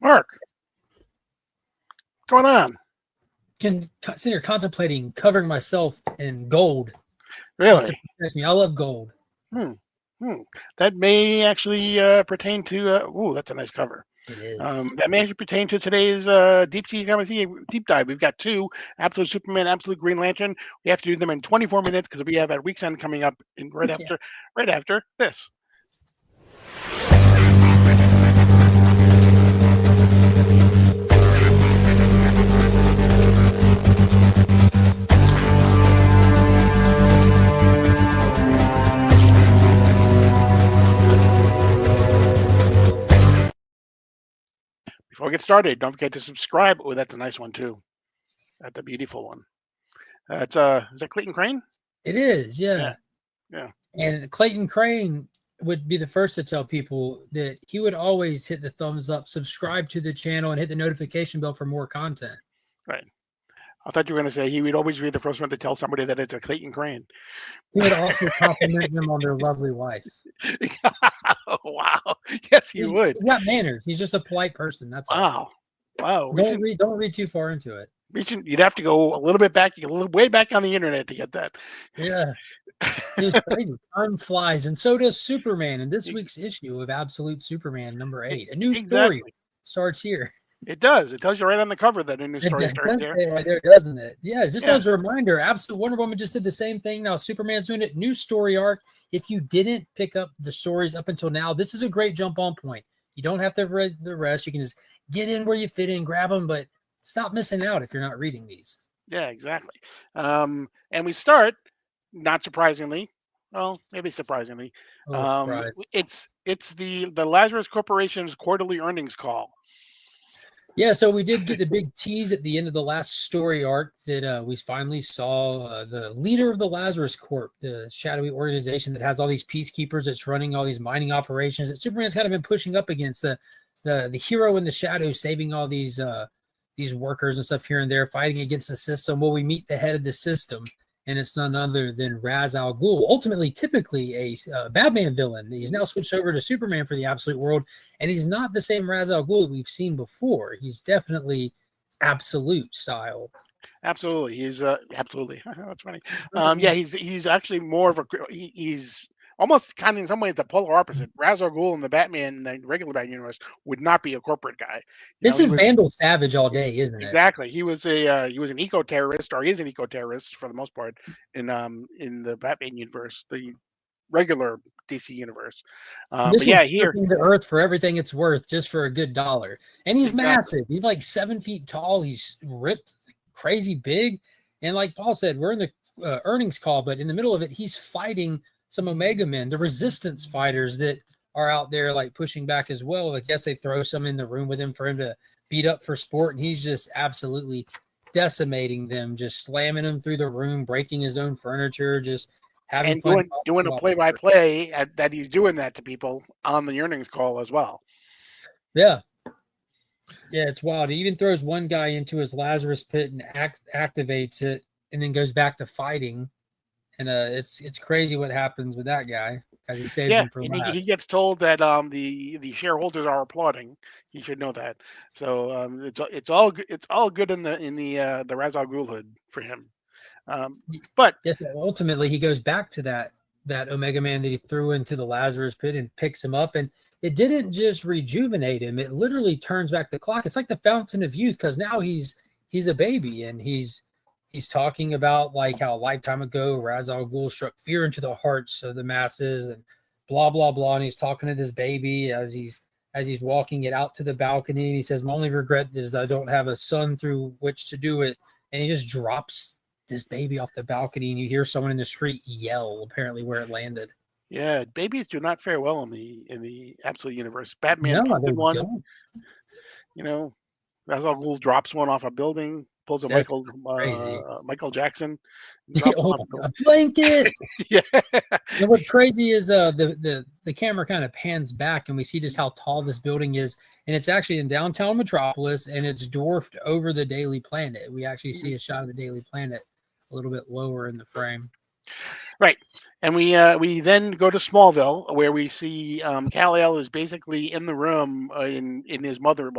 Mark, what's going on? Can consider contemplating covering myself in gold. Just to Really? protect me. I love gold. Hmm. That may actually pertain to. That's a nice cover. It is. That may actually pertain to today's deep sea deep dive. We've got two: Absolute Superman, Absolute Green Lantern. We have to do them in 24 minutes because we have a week's end coming up right after this. Before we get started, don't forget to subscribe. Oh, that's a nice one too. That's a beautiful one. Is that Clayton Crane? It is, yeah. And Clayton Crane would be the first to tell people that he would always hit the thumbs up, subscribe to the channel, and hit the notification bell for more content. Right. I thought you were going to say he would always be the first one to tell somebody that it's a Clayton Crane. He would also compliment them on their lovely wife. Wow. Yes, he would. He's got manners. He's just a polite person. That's all. Wow. Don't read too far into it. You'd have to go a little bit back, way back on the internet to get that. Yeah. It's crazy. Time flies, and so does Superman. In this week's issue of Absolute Superman number 8, a new story starts here. It does. It tells you right on the cover that a new story starts there. Right there, doesn't it? Yeah. Just as a reminder, Absolute Wonder Woman just did the same thing. Now Superman's doing it. New story arc. If you didn't pick up the stories up until now, this is a great jump on point. You don't have to read the rest. You can just get in where you fit in, grab them, but stop missing out if you're not reading these. Yeah, exactly. And we start, not surprisingly, well, maybe surprisingly, it's the Lazarus Corporation's quarterly earnings call. Yeah, so we did get the big tease at the end of the last story arc that we finally saw the leader of the Lazarus Corp, the shadowy organization that has all these peacekeepers that's running all these mining operations that Superman's kind of been pushing up against, the hero in the shadow, saving all these workers and stuff here and there, fighting against the system. Well, we meet the head of the system, and it's none other than Ra's al Ghul, ultimately, typically a Batman villain. He's now switched over to Superman for the Absolute world, and he's not the same Ra's al Ghul that we've seen before. He's definitely Absolute style. Absolutely, he's absolutely. That's funny. He's actually more of he's almost kind of in some ways the polar opposite. Ra's al Ghul in the Batman, the regular Batman universe, would not be a corporate guy. This is Vandal Savage all day, isn't it? Exactly. He was an eco-terrorist, or is an eco-terrorist for the most part in the Batman universe, the regular DC universe. Here the Earth for everything it's worth, just for a good $1. And he's massive. He's like 7 feet tall. He's ripped, crazy big. And like Paul said, we're in the earnings call, but in the middle of it, he's fighting some Omega men, the resistance fighters that are out there like pushing back as well. I guess they throw some in the room with him for him to beat up for sport, and he's just absolutely decimating them, just slamming them through the room, breaking his own furniture, just having and fun doing a play-by-play that he's doing that to people on the earnings call as well. Yeah, it's wild. He even throws one guy into his Lazarus pit and activates it, and then goes back to fighting. And it's crazy what happens with that guy because he saved him from last. He gets told that the shareholders are applauding. He should know that. So it's all good in the Ra's al Ghul hood for him. But yes, ultimately he goes back to that Omega Man that he threw into the Lazarus pit and picks him up, and it didn't just rejuvenate him; it literally turns back the clock. It's like the fountain of youth because now he's a baby and he's talking about like how a lifetime ago Ra's al Ghul struck fear into the hearts of the masses and blah blah blah. And he's talking to this baby as he's walking it out to the balcony, and he says, "My only regret is that I don't have a son through which to do it." And he just drops this baby off the balcony, and you hear someone in the street yell, apparently where it landed. Yeah, babies do not fare well in the Absolute universe. Batman no, one. Don't. Ra's al Ghul drops one off a building, pulls a Michael Jackson. A blanket. Yeah. And what's crazy is the camera kind of pans back and we see just how tall this building is, and it's actually in downtown Metropolis, and it's dwarfed over the Daily Planet. We actually see a shot of the Daily Planet a little bit lower in the frame. Right. And we then go to Smallville, where we see Kal-El is basically in the room in his mother's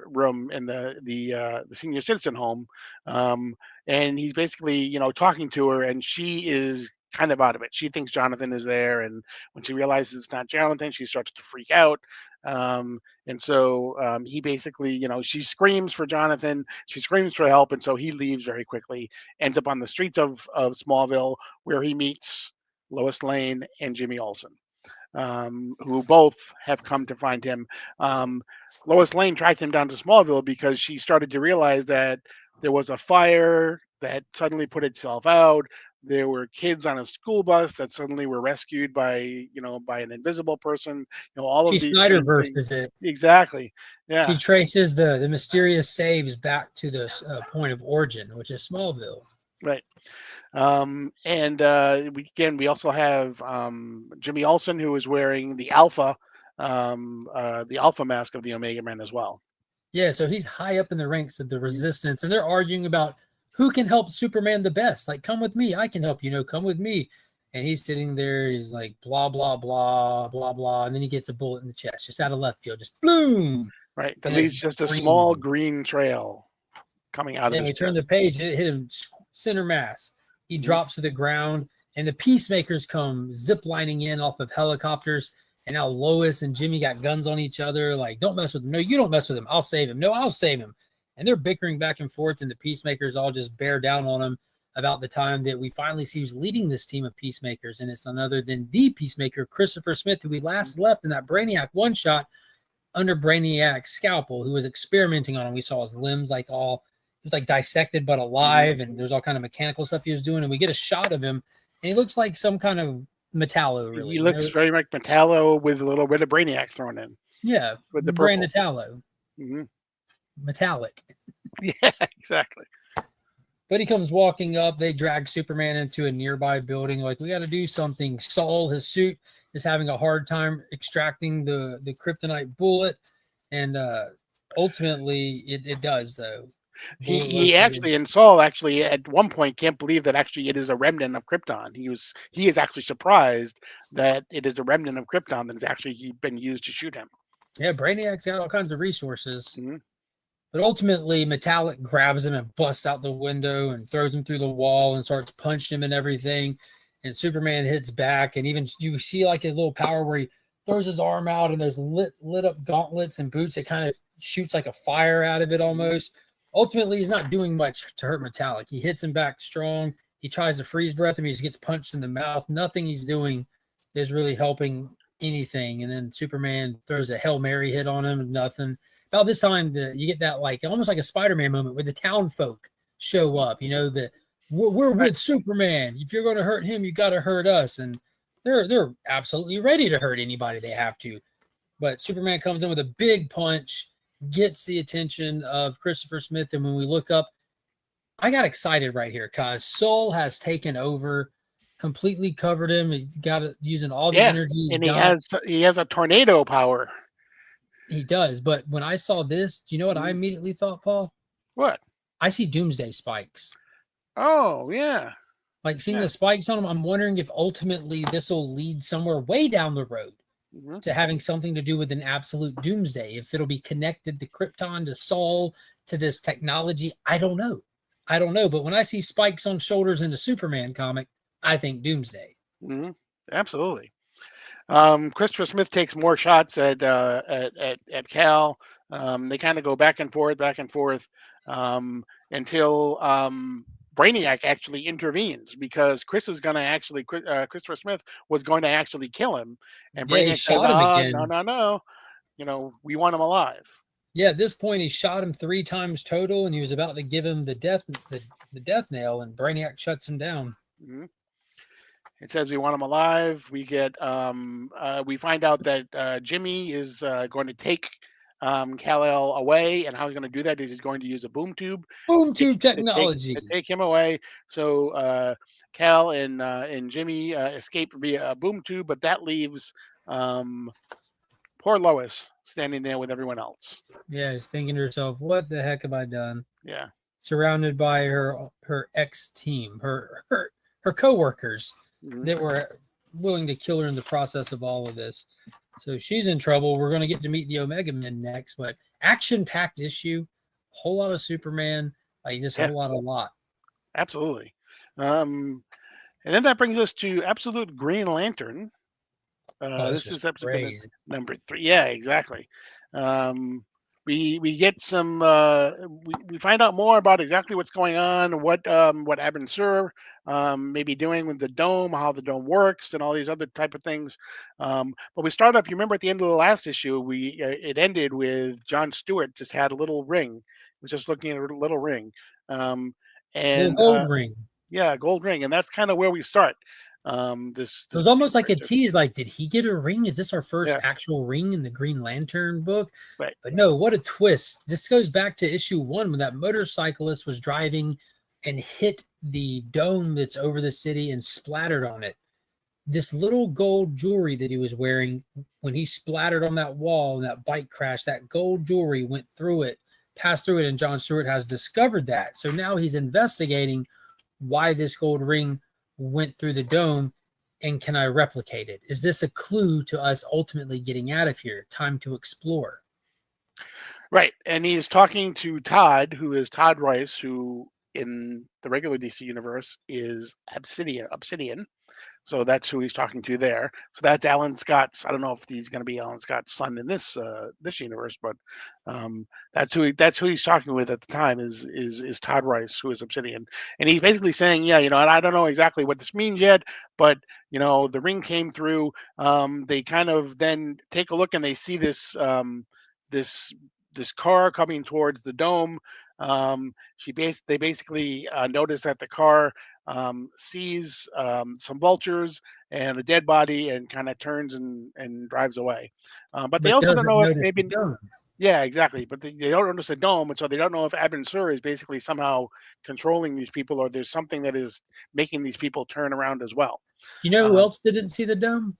room in the senior citizen home, um, and he's basically talking to her, and she is kind of out of it. She thinks Jonathan is there, and when she realizes it's not Jonathan, she starts to freak out. And so he basically, she screams for Jonathan, she screams for help, and so he leaves very quickly, ends up on the streets of Smallville, where he meets Lois Lane and Jimmy Olsen, who both have come to find him. Um, Lois Lane tracked him down to Smallville because she started to realize that there was a fire that suddenly put itself out. There were kids on a school bus that suddenly were rescued by an invisible person. All She of these Snyder same things. versus it. Exactly. She Yeah. traces the mysterious saves back to the point of origin, which is Smallville. Right. And we also have Jimmy Olsen, who is wearing the Alpha mask of the Omega Men as well. Yeah, so he's high up in the ranks of the Resistance, and they're arguing about who can help Superman the best. Like, come with me, I can help you. Come with me. And he's sitting there, he's like, blah, blah, blah, blah, blah. And then he gets a bullet in the chest, just out of left field, just boom. Right. That And leaves it's just a small green. green trail coming out of Then his we turn chest. the page, it hit him center mass. He drops to the ground, and the Peacemakers come zip lining in off of helicopters. And now Lois and Jimmy got guns on each other. Like, don't mess with him. No, you don't mess with him. I'll save him. No, I'll save him. And they're bickering back and forth, and the Peacemakers all just bear down on him about the time that we finally see who's leading this team of Peacemakers. And it's none other than the Peacemaker, Christopher Smith, who we last left in that Brainiac one-shot under Brainiac's scalpel, who was experimenting on him. We saw his limbs he was like dissected but alive, and there's all kind of mechanical stuff he was doing. And we get a shot of him, and he looks like some kind of Metallo, really. He looks very much Metallo with a little bit of Brainiac thrown in. Yeah, With the brand purple. Metallo. Mm-hmm. Metallic. Yeah, exactly. But he comes walking up. They drag Superman into a nearby building. Like, we got to do something. Saul, his suit, is having a hard time extracting the kryptonite bullet. And ultimately, it does, though. He actually, and Saul actually at one point can't believe that actually it is a remnant of Krypton. He is actually surprised that it is a remnant of Krypton that has actually been used to shoot him. Yeah, Brainiac's got all kinds of resources. Mm-hmm. But ultimately, Metallic grabs him and busts out the window and throws him through the wall and starts punching him and everything. And Superman hits back, and even you see like a little power where he throws his arm out, and there's lit up gauntlets and boots that kind of shoots like a fire out of it almost. Ultimately, he's not doing much to hurt Metallic. He hits him back strong. He tries to freeze breath him. He just gets punched in the mouth. Nothing he's doing is really helping anything. And then Superman throws a Hail Mary hit on him, and nothing. About this time, you get that like almost like a Spider-Man moment where the town folk show up. That we're with Superman. If you're going to hurt him, you got to hurt us. And they're absolutely ready to hurt anybody they have to. But Superman comes in with a big punch, gets the attention of Christopher Smith. And when we look up, I got excited right here because Soul has taken over, completely covered him. He got it using all the energy. And he has a tornado power. He does. But when I saw this, do you know what I immediately thought, Paul? What? I see Doomsday spikes. Oh, yeah. Like seeing the spikes on them, I'm wondering if ultimately this will lead somewhere way down the road to having something to do with an absolute doomsday. If it'll be connected to Krypton, to Saul, to this technology, I don't know. But when I see spikes on shoulders in the Superman comic, I think doomsday. Mm-hmm. Absolutely. Christopher Smith takes more shots at Cal. They kind of go back and forth until Brainiac actually intervenes because Christopher Smith was going to actually kill him, and Brainiac shot him again. No, we want him alive. Yeah, at this point he shot him 3 times total, and he was about to give him the death nail, and Brainiac shuts him down. Mm-hmm. It says we want him alive. We get we find out that Jimmy is going to take Kal-El away, and how he's going to do that is he's going to use a boom tube technology to take him away. So Cal and Jimmy escape via a boom tube, but that leaves poor Lois standing there with everyone else. Yeah, he's thinking to herself, "What the heck have I done?" Yeah, surrounded by her ex team, her her co-workers Mhm. that were willing to kill her in the process of all of this. So she's in trouble. We're going to get to meet the Omega Men next, but action-packed issue, whole lot of Superman, like just a Yeah, whole lot. absolutely. And then that brings us to Absolute Green Lantern. Oh, this This was is episode crazy. number 3. Yeah, exactly. Um, we get some we find out more about exactly what's going on, what Abin Sur may be doing with the dome, how the dome works, and all these other type of things. But we start off. You remember at the end of the last issue, we it ended with John Stewart just had a little ring. He was just looking at a little ring, um, Little and gold ring. yeah, gold ring, and that's kind of where we start. It This was almost like right a there. tease, like, did he get a ring? Is this our first Yeah, actual ring in the Green Lantern book? right. But no, what a twist. This goes back to issue 1 when that motorcyclist was driving and hit the dome that's over the city and splattered on it. This little gold jewelry that he was wearing, when he splattered on that wall and that bike crash, that gold jewelry went through it, passed through it, and John Stewart has discovered that. So now he's investigating why this gold ring went through the dome, and can I replicate it? Is this a clue to us ultimately getting out of here? Time to explore. Right. And he's talking to Todd, who is Todd Rice, who in the regular DC universe is Obsidian. So that's who he's talking to there. So that's Alan Scott's. I don't know if he's going to be Alan Scott's son in this universe, but that's who he's talking with at the time is Todd Rice, who is Obsidian, and he's basically saying, yeah, and I don't know exactly what this means yet, but the ring came through. They kind of then take a look and they see this this car coming towards the dome. They basically notice that the car sees some vultures and a dead body and kind of turns and drives away. But they But also don't doesn't know if notice the maybe, dome. yeah, exactly. But they don't notice the dome, and so they don't know if Abin Sur is basically somehow controlling these people, or there's something that is making these people turn around as well. You know who Um, else didn't see the dome?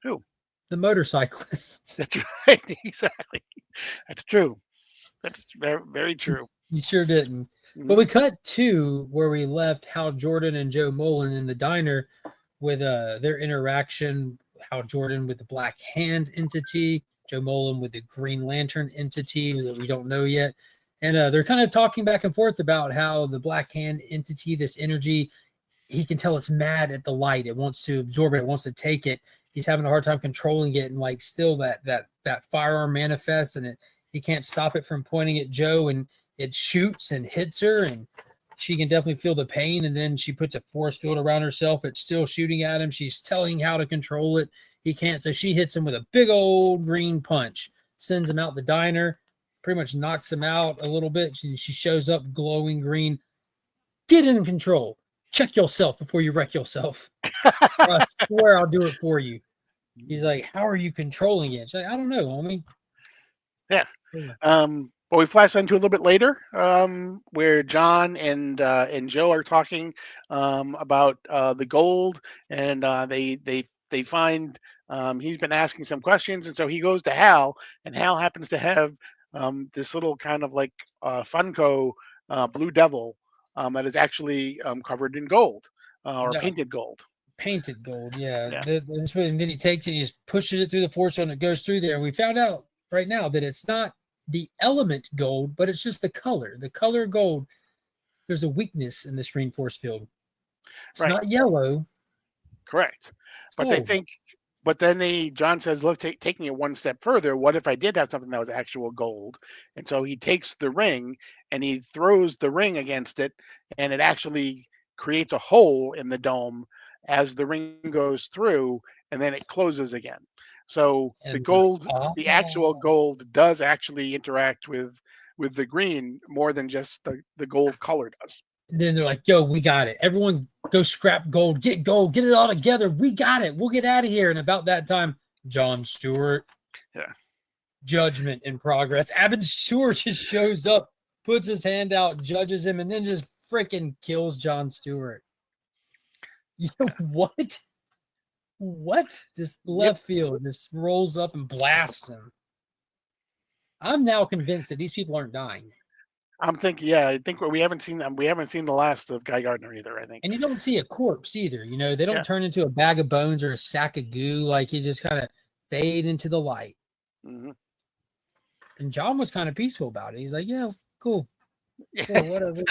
who? The motorcyclist. That's right. Exactly. That's true. That's very, very true. You sure didn't. But Hmm. we cut to where we left Hal Jordan and Joe Mullen in the diner with their interaction. Hal Jordan with the Black Hand entity, Joe Mullen with the Green Lantern entity that we don't know yet. And they're kind of talking back and forth about how the Black Hand entity, this energy, he can tell it's mad at the light. It wants to absorb it. It wants to take it. He's having a hard time controlling it, and like still that firearm manifests, and he can't stop it from pointing at Joe, and it shoots and hits her, and she can definitely feel the pain. And then she puts a force field around herself. It's still shooting at him. She's telling how to control it. He can't. So she hits him with a big old green punch, sends him out the diner, pretty much knocks him out a little bit. She shows up glowing green. Get in control. Check yourself before you wreck yourself. I swear I'll do it for you. He's like, how are you controlling it? She's like, I don't know, homie. Yeah. But we flash into a little bit later, where John and Joe are talking about the gold, and they find he's been asking some questions, and so he goes to Hal, and Hal happens to have this little kind of like Funko Blue Devil that is actually covered in gold or No, painted gold. painted gold. Yeah. Yeah. And then he takes it, and he just pushes it through the force field, and it goes through there. And we found out right now that it's not the element gold, but it's just the color. The color gold, there's a weakness in the screen force field. It's Right. not yellow. Correct. But they Oh, think, but then John says, look, taking it one step further, what if I did have something that was actual gold? And so he takes the ring and he throws the ring against it, and it actually creates a hole in the dome as the ring goes through, and then it closes again. So the and gold, the actual oh, gold, does actually interact with the green more than just the gold color does. then they're like, yo, we got it. Everyone go scrap gold, get it all together. We got it. We'll get out of here. And about that time, John Stewart, Yeah. judgment in progress. Abin Stewart just shows up, puts his hand out, judges him, and then just freaking kills John Stewart. You know what? What? Just Yep. left field, just rolls up and blasts him. I'm now convinced that these people aren't dying. I'm thinking, yeah, I think we haven't seen them. We haven't seen the last of Guy Gardner either. I think. And you don't see a corpse either. They Yeah. don't turn into a bag of bones or a sack of goo. Like he just kind of fade into the light. Hmm. And John was kind of peaceful about it. He's like, yeah, cool, Yeah. cool, whatever.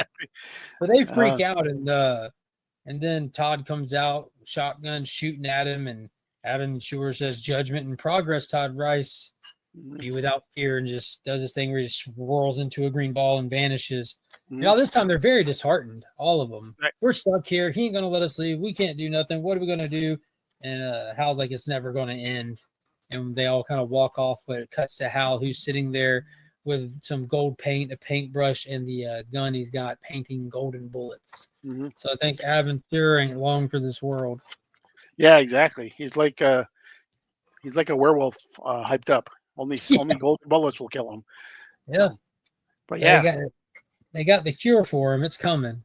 But they Uh, freak out, and then Todd comes out, shotgun shooting at him, and Evan Sure says, "Judgment and progress, Todd Rice. mhm, Be without fear," and just does this thing where he swirls into a green ball and vanishes. mhm. This time they're very disheartened, all of them. Right. We're stuck here. He ain't gonna let us leave. We can't do nothing. What are we gonna do? And Hal's like, it's never gonna end. And they all kind of walk off, but it cuts to Hal, who's sitting there with some gold paint, a paintbrush, and the gun he's got painting golden bullets. Mhm. So I think Aventure ain't long for this world. Yeah, exactly. He's like a werewolf, hyped up. Only Yeah, golden bullets will kill him. yeah. So, but They yeah, got they got the cure for him. It's coming.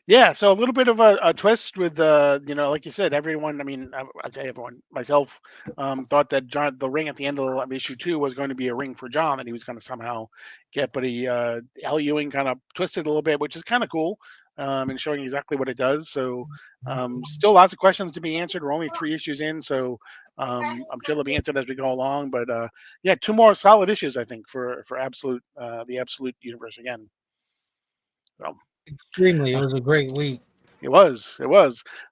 yeah. So a little bit of a twist with like you said, everyone. I mean, I say everyone, myself, thought that the ring at the end of issue 2 was going to be a ring for John that he was going to somehow get, but Al Ewing kind of twisted a little bit, which is kind of cool. And showing exactly what it does. So, still lots of questions to be answered. We're only 3 issues in, so I'm sure they'll be answered as we go along. But yeah, 2 more solid issues, I think, for Absolute, the Absolute universe again. So Extremely. It uh, was a great week. it was.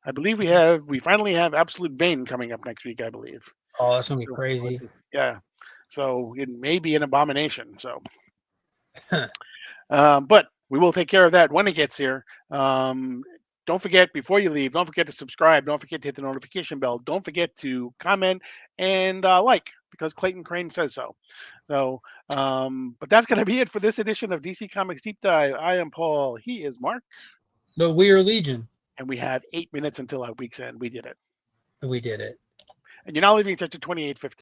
I believe we finally have Absolute Bane coming up next week. I believe. Oh, that's gonna be So, crazy. yeah. So it may be an abomination. So. But we will take care of that when it gets here. Don't forget, before you leave, don't forget to subscribe. Don't forget to hit the notification bell. Don't forget to comment and like, because Clayton Crane says so. So, but that's going to be it for this edition of DC Comics Deep Dive. I am Paul. He is Mark. But we are Legion. And we have 8 minutes until our week's end. We did it. We did it. And you're now leaving Sector 2815.